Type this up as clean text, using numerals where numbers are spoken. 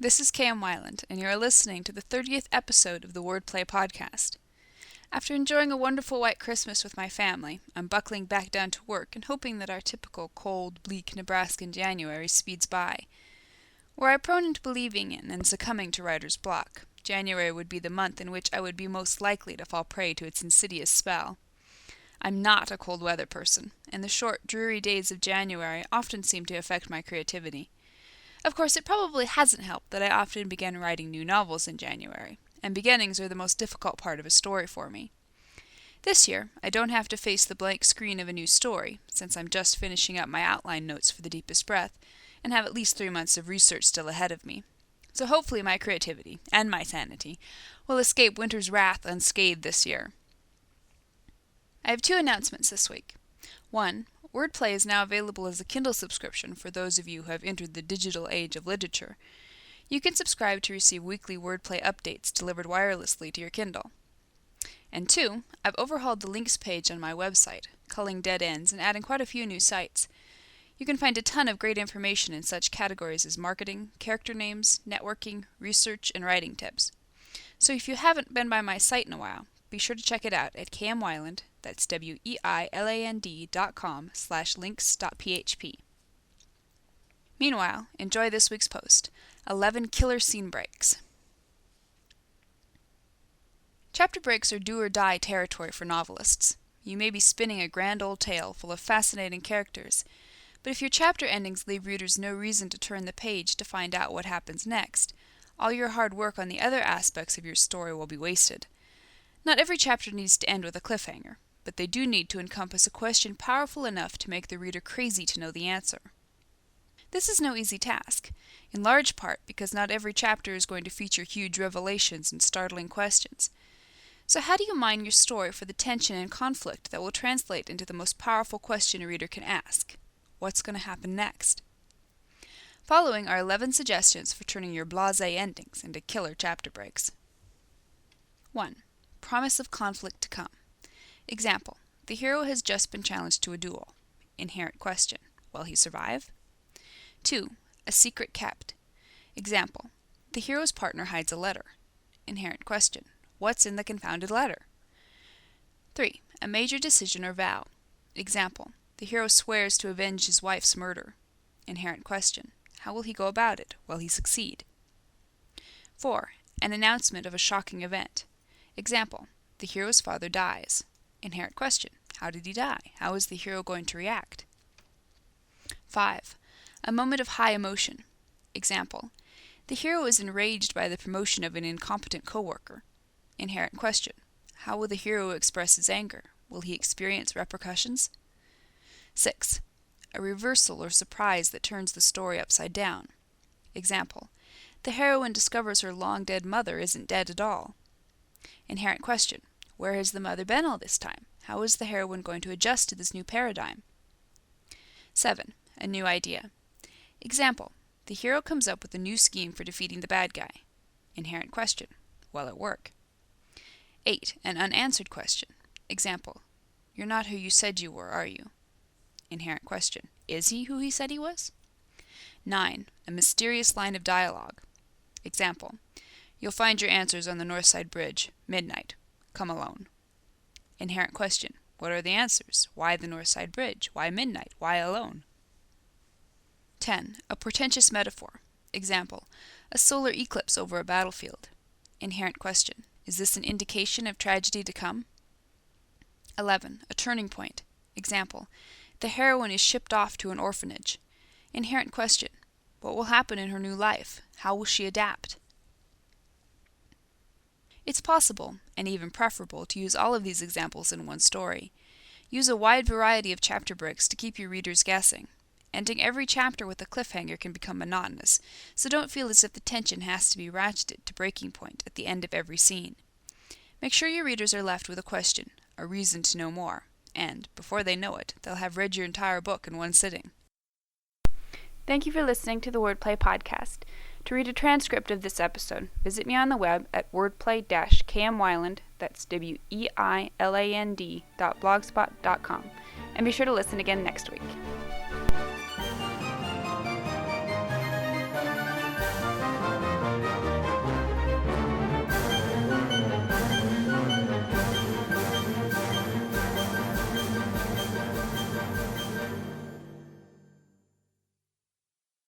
This is Cam Weiland, and you are listening to the 30th episode of the Wordplay Podcast. After enjoying a wonderful white Christmas with my family, I'm buckling back down to work and hoping that our typical cold, bleak Nebraskan January speeds by. Were I prone into believing in and succumbing to writer's block, January would be the month in which I would be most likely to fall prey to its insidious spell. I'm not a cold weather person, and the short, dreary days of January often seem to affect my creativity. Of course, it probably hasn't helped that I often begin writing new novels in January, and beginnings are the most difficult part of a story for me. This year, I don't have to face the blank screen of a new story, since I'm just finishing up my outline notes for The Deepest Breath, and have at least 3 months of research still ahead of me. So hopefully my creativity, and my sanity, will escape winter's wrath unscathed this year. I have 2 announcements this week. 1. Wordplay is now available as a Kindle subscription for those of you who have entered the digital age of literature. You can subscribe to receive weekly Wordplay updates delivered wirelessly to your Kindle. And 2, I've overhauled the links page on my website, culling dead ends and adding quite a few new sites. You can find a ton of great information in such categories as marketing, character names, networking, research, and writing tips. So if you haven't been by my site in a while, be sure to check it out at KMWeiland, that's weiland.com/links.php. Meanwhile, enjoy this week's post, 11 Killer Scene Breaks. Chapter breaks are do-or-die territory for novelists. You may be spinning a grand old tale full of fascinating characters, but if your chapter endings leave readers no reason to turn the page to find out what happens next, all your hard work on the other aspects of your story will be wasted. Not every chapter needs to end with a cliffhanger, but they do need to encompass a question powerful enough to make the reader crazy to know the answer. This is no easy task, in large part because not every chapter is going to feature huge revelations and startling questions. So how do you mine your story for the tension and conflict that will translate into the most powerful question a reader can ask? What's going to happen next? Following are 11 suggestions for turning your blasé endings into killer chapter breaks. 1. Promise of conflict to come. Example: the hero has just been challenged to a duel. Inherent question: will he survive? 2. A secret kept. Example: the hero's partner hides a letter. Inherent question: what's in the confounded letter? 3. A major decision or vow. Example: the hero swears to avenge his wife's murder. Inherent question: how will he go about it? Will he succeed? 4. An announcement of a shocking event. Example: the hero's father dies. Inherent question: how did he die? How is the hero going to react? 5. A moment of high emotion. Example: the hero is enraged by the promotion of an incompetent coworker. Inherent question: how will the hero express his anger? Will he experience repercussions? 6. A reversal or surprise that turns the story upside down. Example: the heroine discovers her long-dead mother isn't dead at all. Inherent question: where has the mother been all this time? How is the heroine going to adjust to this new paradigm? 7. A new idea. Example: the hero comes up with a new scheme for defeating the bad guy. Inherent question: will it work? 8. An unanswered question. Example: you're not who you said you were, are you? Inherent question: is he who he said he was? 9. A mysterious line of dialogue. Example: you'll find your answers on the Northside Bridge, midnight. Come alone. Inherent question: what are the answers? Why the Northside Bridge? Why midnight? Why alone? 10. A portentous metaphor. Example: a solar eclipse over a battlefield. Inherent question: is this an indication of tragedy to come? 11. A turning point. Example: the heroine is shipped off to an orphanage. Inherent question: what will happen in her new life? How will she adapt? It's possible, and even preferable, to use all of these examples in one story. Use a wide variety of chapter breaks to keep your readers guessing. Ending every chapter with a cliffhanger can become monotonous, so don't feel as if the tension has to be ratcheted to breaking point at the end of every scene. Make sure your readers are left with a question, a reason to know more, and, before they know it, they'll have read your entire book in one sitting. Thank you for listening to the Wordplay Podcast. To read a transcript of this episode, visit me on the web at wordplay-kmweiland, that's weiland.blogspot.com, and be sure to listen again next week.